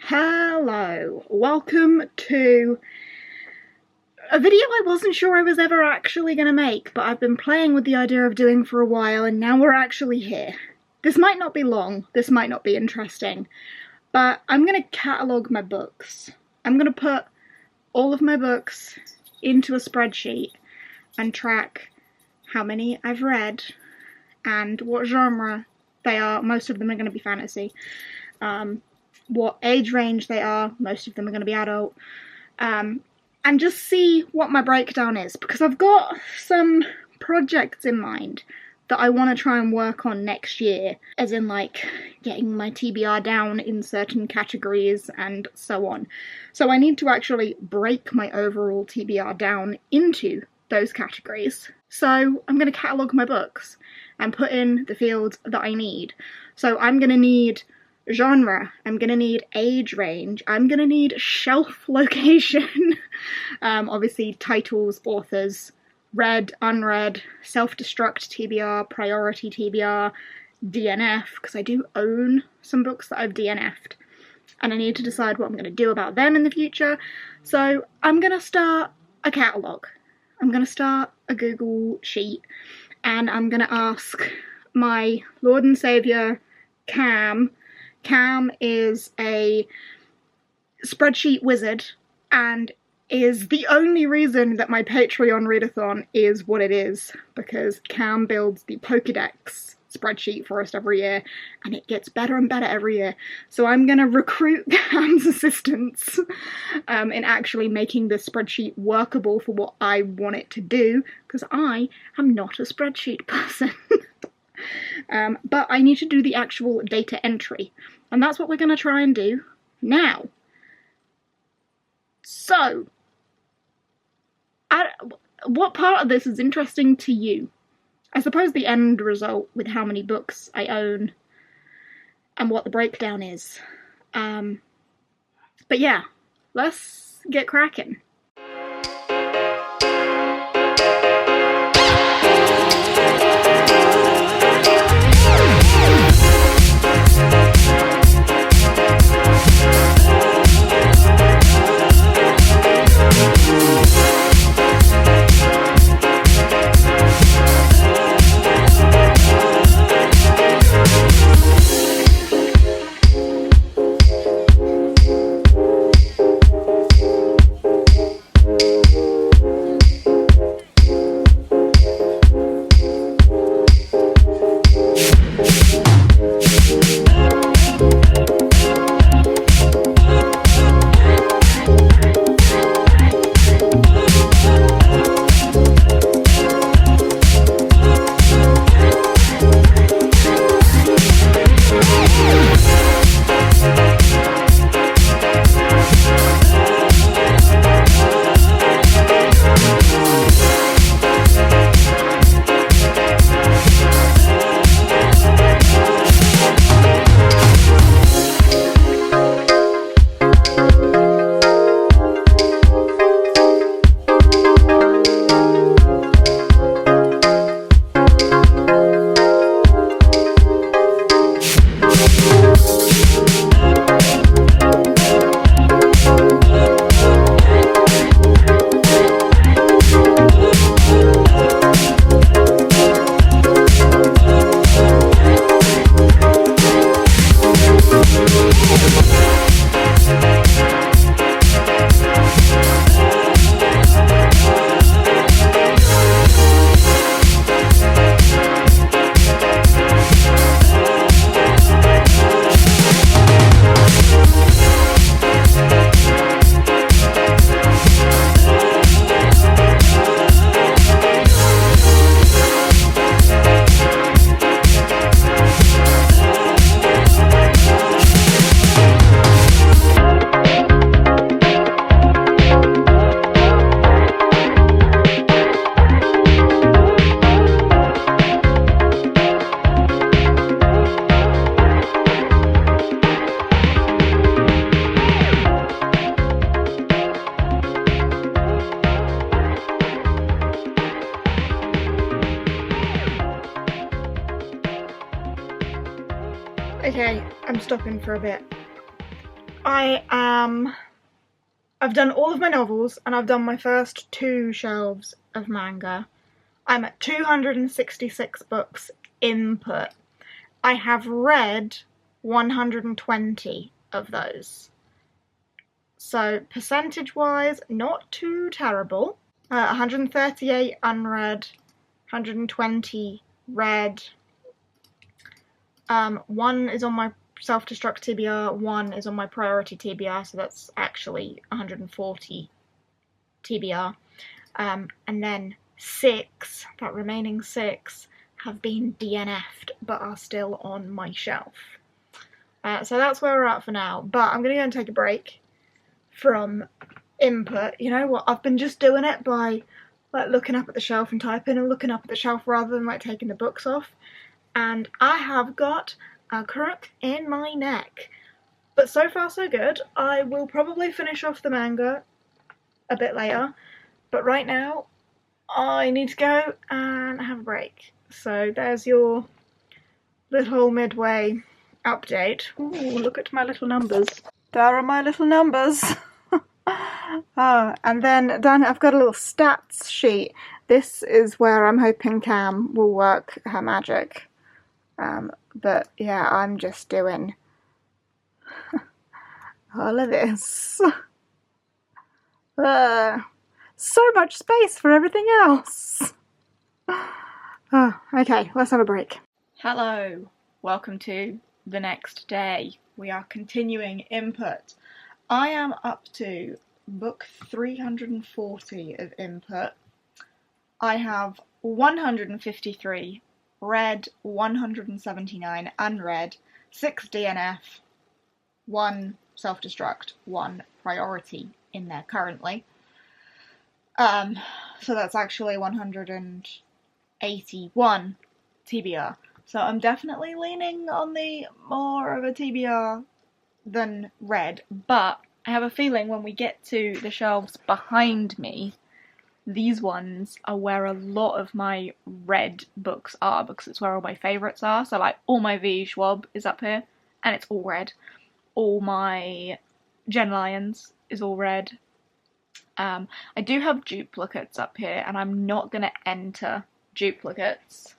Hello, welcome to a video I wasn't sure I was ever actually going to make, but I've been playing with the idea of doing for a while and now we're actually here. This might not be long, this might not be interesting, but I'm going to catalogue my books. I'm going to put all of my books into a spreadsheet and track how many I've read and what genre they are. Most of them are going to be fantasy. What age range they are, most of them are going to be adult, and just see what my breakdown is, because I've got some projects in mind that I want to try and work on next year, as in like getting my TBR down in certain categories and so on. So I need to actually break my overall TBR down into those categories. So I'm going to catalogue my books and put in the fields that I need. So I'm going to need genre, I'm gonna need age range, I'm gonna need shelf location, obviously titles, authors, read, unread, self-destruct TBR, priority TBR, DNF, because I do own some books that I've DNF'd, and I need to decide what I'm gonna do about them in the future. So I'm gonna start a catalogue. I'm gonna start a Google sheet, and I'm gonna ask my Lord and Saviour, Cam. Cam is a spreadsheet wizard and is the only reason that my Patreon readathon is what it is, because Cam builds the Pokédex spreadsheet for us every year and it gets better and better every year. So I'm going to recruit Cam's assistance in actually making this spreadsheet workable for what I want it to do, because I am not a spreadsheet person. But I need to do the actual data entry, and that's what we're going to try and do now. So, what part of this is interesting to you? I suppose the end result with how many books I own and what the breakdown is. But yeah, let's get cracking. Okay, I'm stopping for a bit. I've done all of my novels and I've done my first 2 shelves of manga. I'm at 266 books input. I have read 120 of those. So percentage-wise, not too terrible. 138 unread, 120 read. 1 is on my self-destruct TBR, 1 is on my priority TBR, so that's actually 140 TBR. And then 6, that remaining 6, have been DNF'd but are still on my shelf. So that's where we're at for now, but I'm going to go and take a break from input. You know what, I've been just doing it by like looking up at the shelf and typing and looking up at the shelf rather than like taking the books off, and I have got a crook in my neck. But so far so good. I will probably finish off the manga a bit later, but right now I need to go and have a break. So there's your little Midway update. Ooh, look at my little numbers. There are my little numbers. And then down I've got a little stats sheet. This is where I'm hoping Cam will work her magic. But yeah, I'm just doing all of this. So much space for everything else. Okay, let's have a break. Hello, welcome to the next day. We are continuing input. I am up to book 340 of input. I have 153 read, 179 unread, 6 DNF, 1 self-destruct, 1 priority in there currently. So that's actually 181 TBR. So I'm definitely leaning on the more of a TBR than read, but I have a feeling when we get to the shelves behind me, these ones are where a lot of my read books are, because it's where all my favourites are. So like all my V. Schwab is up here, and it's all read. All my Jen Lyons is all read. I do have duplicates up here, and I'm not going to enter duplicates.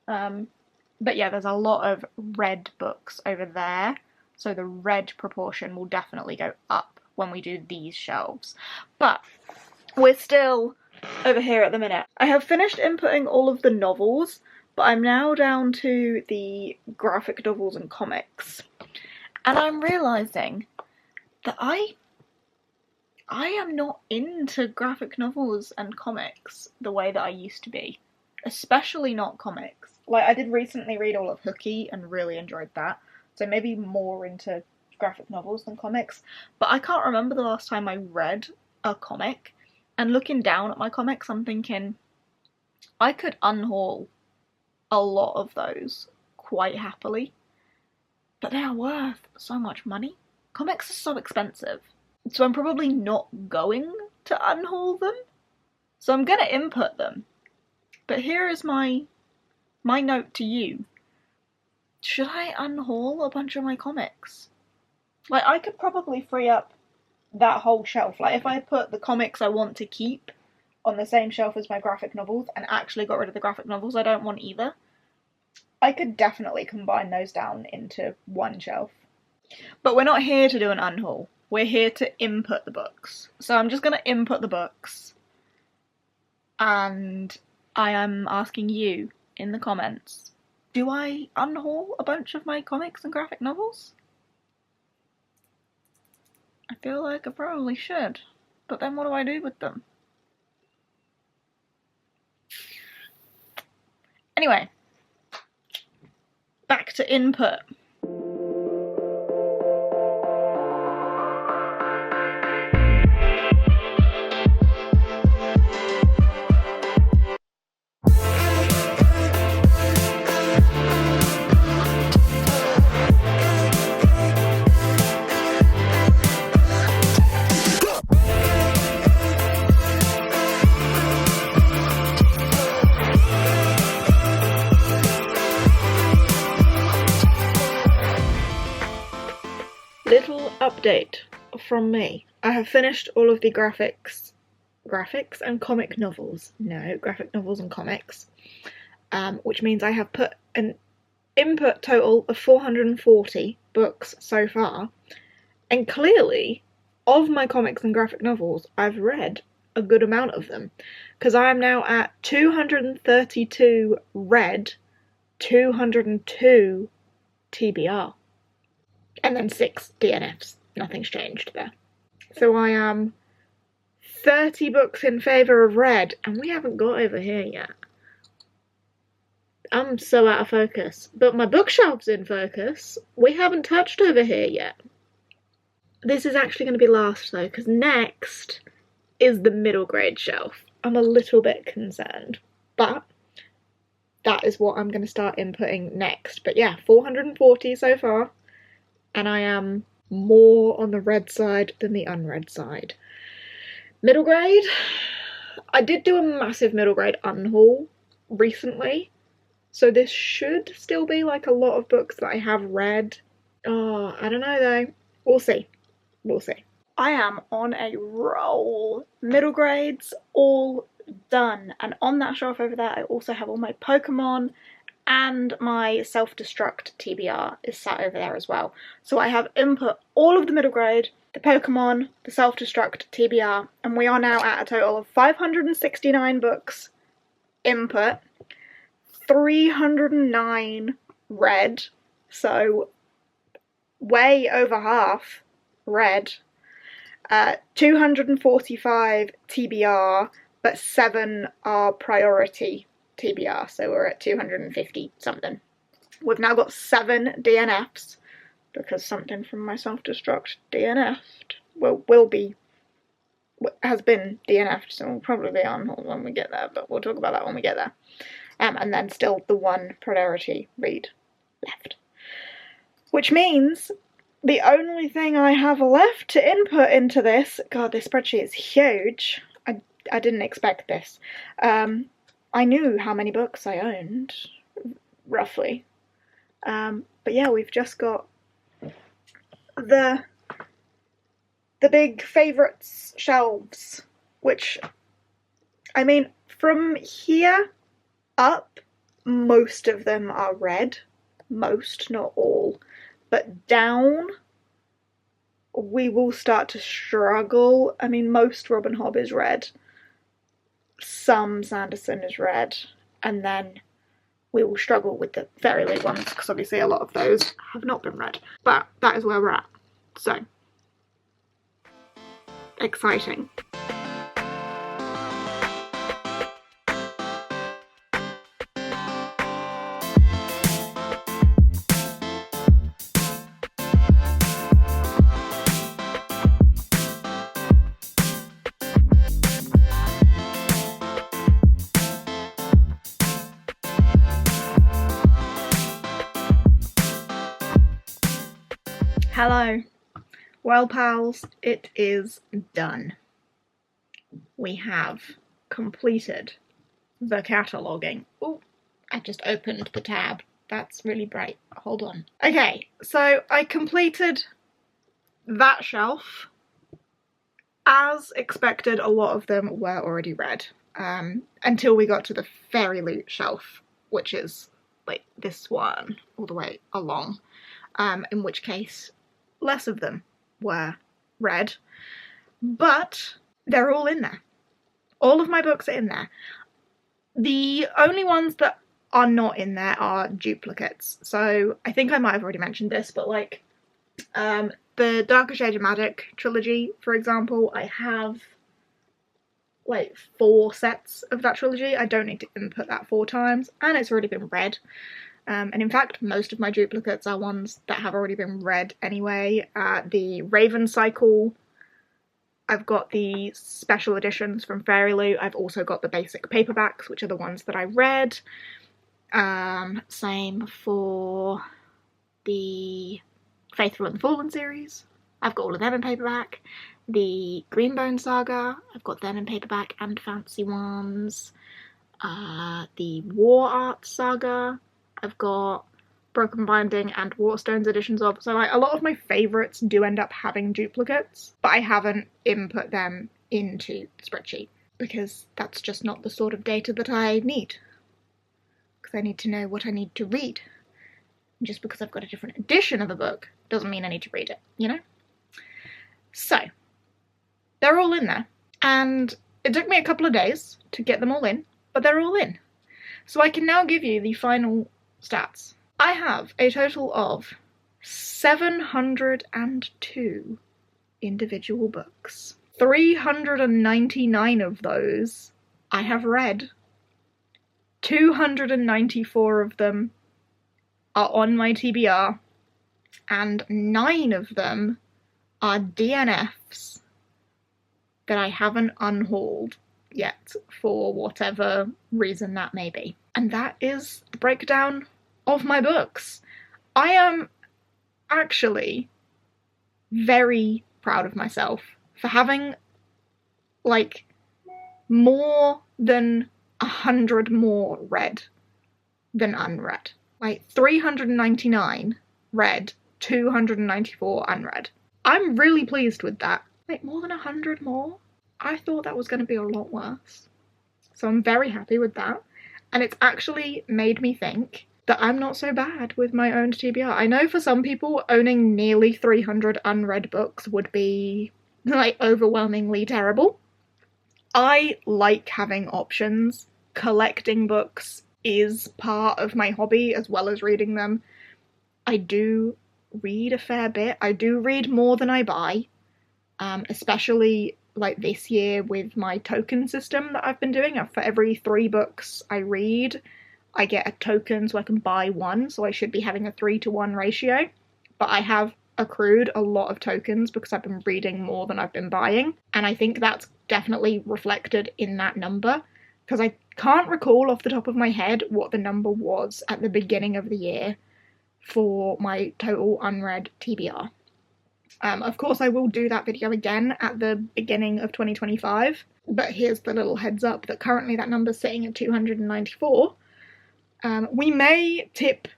But yeah, there's a lot of read books over there, so the read proportion will definitely go up when we do these shelves. But we're still over here at the minute. I have finished inputting all of the novels, but I'm now down to the graphic novels and comics. And I'm realising that I am not into graphic novels and comics the way that I used to be. Especially not comics. Like, I did recently read all of Hooky and really enjoyed that. So maybe more into graphic novels than comics. But I can't remember the last time I read a comic. And looking down at my comics, I'm thinking, I could unhaul a lot of those quite happily. But they are worth so much money. Comics are so expensive. So I'm probably not going to unhaul them. So I'm going to input them. But here is my note to you. Should I unhaul a bunch of my comics? Like, I could probably free up that whole shelf. Like, if I put the comics I want to keep on the same shelf as my graphic novels and actually got rid of the graphic novels I don't want either, I could definitely combine those down into one shelf. But we're not here to do an unhaul. We're here to input the books. So I'm just going to input the books. And I am asking you in the comments, do I unhaul a bunch of my comics and graphic novels? I feel like I probably should, but then what do I do with them? Anyway, back to input. Little update from me. I have finished all of the graphics and comic novels. No, graphic novels and comics. Which means I have put an input total of 440 books so far. And clearly, of my comics and graphic novels, I've read a good amount of them. Because I am now at 232 read, 202 TBR. And then 6 DNFs. Nothing's changed there. So I am 30 books in favour of read, and we haven't got over here yet. I'm so out of focus. But my bookshelf's in focus. We haven't touched over here yet. This is actually going to be last though, because next is the middle grade shelf. I'm a little bit concerned, but that is what I'm going to start inputting next. But yeah, 440 so far. And I am more on the read side than the unread side. Middle grade, I did do a massive middle grade unhaul recently, so this should still be like a lot of books that I have read. Oh, I don't know though. We'll see. We'll see. I am on a roll. Middle grades all done. And on that shelf over there, I also have all my Pokemon, and my self-destruct TBR is sat over there as well. So I have input all of the middle grade, the Pokemon, the self-destruct TBR, and we are now at a total of 569 books input, 309 read, so way over half read, 245 TBR, but 7 are priority TBR, so we're at 250 something. We've now got 7 DNFs, because something from my self-destruct DNF'd has been DNF'd, so we'll probably be on hold when we get there, but we'll talk about that when we get there. And then still the 1 priority read left. Which means the only thing I have left to input into this, God, this spreadsheet is huge. I didn't expect this. I knew how many books I owned, roughly. But yeah, we've just got the big favourites shelves, which, I mean, from here up, most of them are read. Most, not all. But down, we will start to struggle. I mean, most Robin Hobb is read. Some Sanderson is read, and then we will struggle with the Fairy League ones, because obviously a lot of those have not been read. But that is where we're at. So, exciting. Hello. Well, pals, it is done. We have completed the cataloguing. Oh, I just opened the tab. That's really bright. Hold on. Okay, so I completed that shelf. As expected, a lot of them were already read, until we got to the Fairy Loot shelf, which is like this one all the way along, in which case less of them were read, but they're all in there. All of my books are in there. The only ones that are not in there are duplicates. So I think I might have already mentioned this, but like the Darker Shade of Magic trilogy, for example, I have like 4 sets of that trilogy. I don't need to input that 4 times, and it's already been read. And in fact, most of my duplicates are ones that have already been read anyway. The Raven Cycle, I've got the special editions from Fairy Loot. I've also got the basic paperbacks, which are the ones that I read. Same for the Faithful and the Fallen series. I've got all of them in paperback. The Greenbone Saga, I've got them in paperback and fancy ones. The War Art Saga, I've got Broken Binding and Waterstones editions of, so like a lot of my favourites do end up having duplicates, but I haven't input them into the spreadsheet because that's just not the sort of data that I need. Because I need to know what I need to read. And just because I've got a different edition of a book doesn't mean I need to read it, you know? So, they're all in there. And it took me a couple of days to get them all in, but they're all in. So I can now give you the final stats. I have a total of 702 individual books. 399 of those I have read. 294 of them are on my TBR, and 9 of them are DNFs that I haven't unhauled yet for whatever reason that may be. And that is the breakdown of my books. I am actually very proud of myself for having like more than 100 more read than unread. Like 399 read, 294 unread. I'm really pleased with that. Like more than 100 more? I thought that was going to be a lot worse. So I'm very happy with that. And it's actually made me think that I'm not so bad with my own TBR. I know for some people owning nearly 300 unread books would be like overwhelmingly terrible. I like having options. Collecting books is part of my hobby as well as reading them. I do read a fair bit. I do read more than I buy, especially like this year with my token system that I've been doing. For every 3 books I read, I get a token so I can buy one, so I should be having a 3-to-1 ratio. But I have accrued a lot of tokens because I've been reading more than I've been buying, and I think that's definitely reflected in that number, because I can't recall off the top of my head what the number was at the beginning of the year for my total unread TBR. Of course I will do that video again at the beginning of 2025, but here's the little heads up that currently that number's sitting at 294. We may tip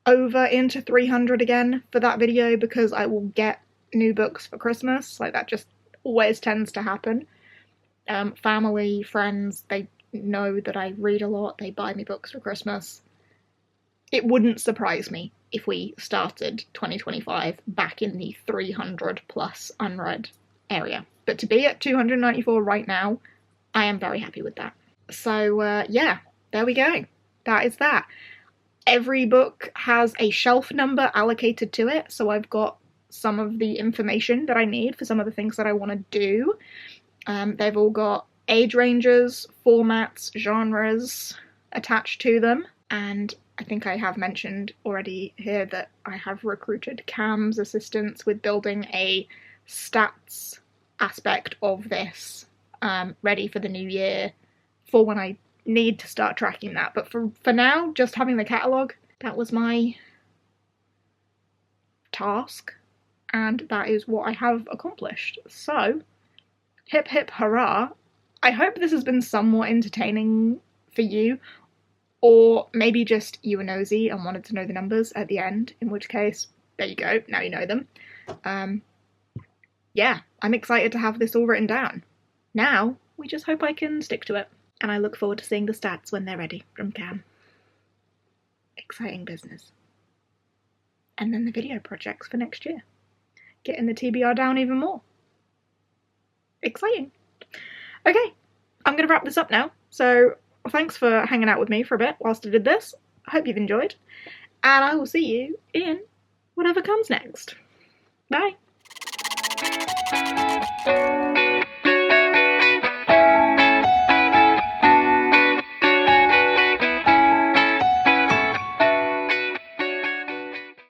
over into 300 again for that video because I will get new books for Christmas. Like, that just always tends to happen. Family, friends, they know that I read a lot, they buy me books for Christmas. It wouldn't surprise me if we started 2025 back in the 300 plus unread area. But to be at 294 right now, I am very happy with that. So yeah, there we go. That is that. Every book has a shelf number allocated to it, so I've got some of the information that I need for some of the things that I want to do. They've all got age ranges, formats, genres attached to them, and I think I have mentioned already here that I have recruited Cam's assistance with building a stats aspect of this, ready for the new year, for when I need to start tracking that. But for now, just having the catalogue, that was my task, and that is what I have accomplished. So, hip hip hurrah. I hope this has been somewhat entertaining for you, or maybe just you were nosy and wanted to know the numbers at the end, in which case, there you go, now you know them. Yeah, I'm excited to have this all written down. Now, we just hope I can stick to it. And I look forward to seeing the stats when they're ready from Cam. Exciting business. And then the video projects for next year. Getting the TBR down even more. Exciting. Okay, I'm going to wrap this up now. So thanks for hanging out with me for a bit whilst I did this. I hope you've enjoyed. And I will see you in whatever comes next. Bye.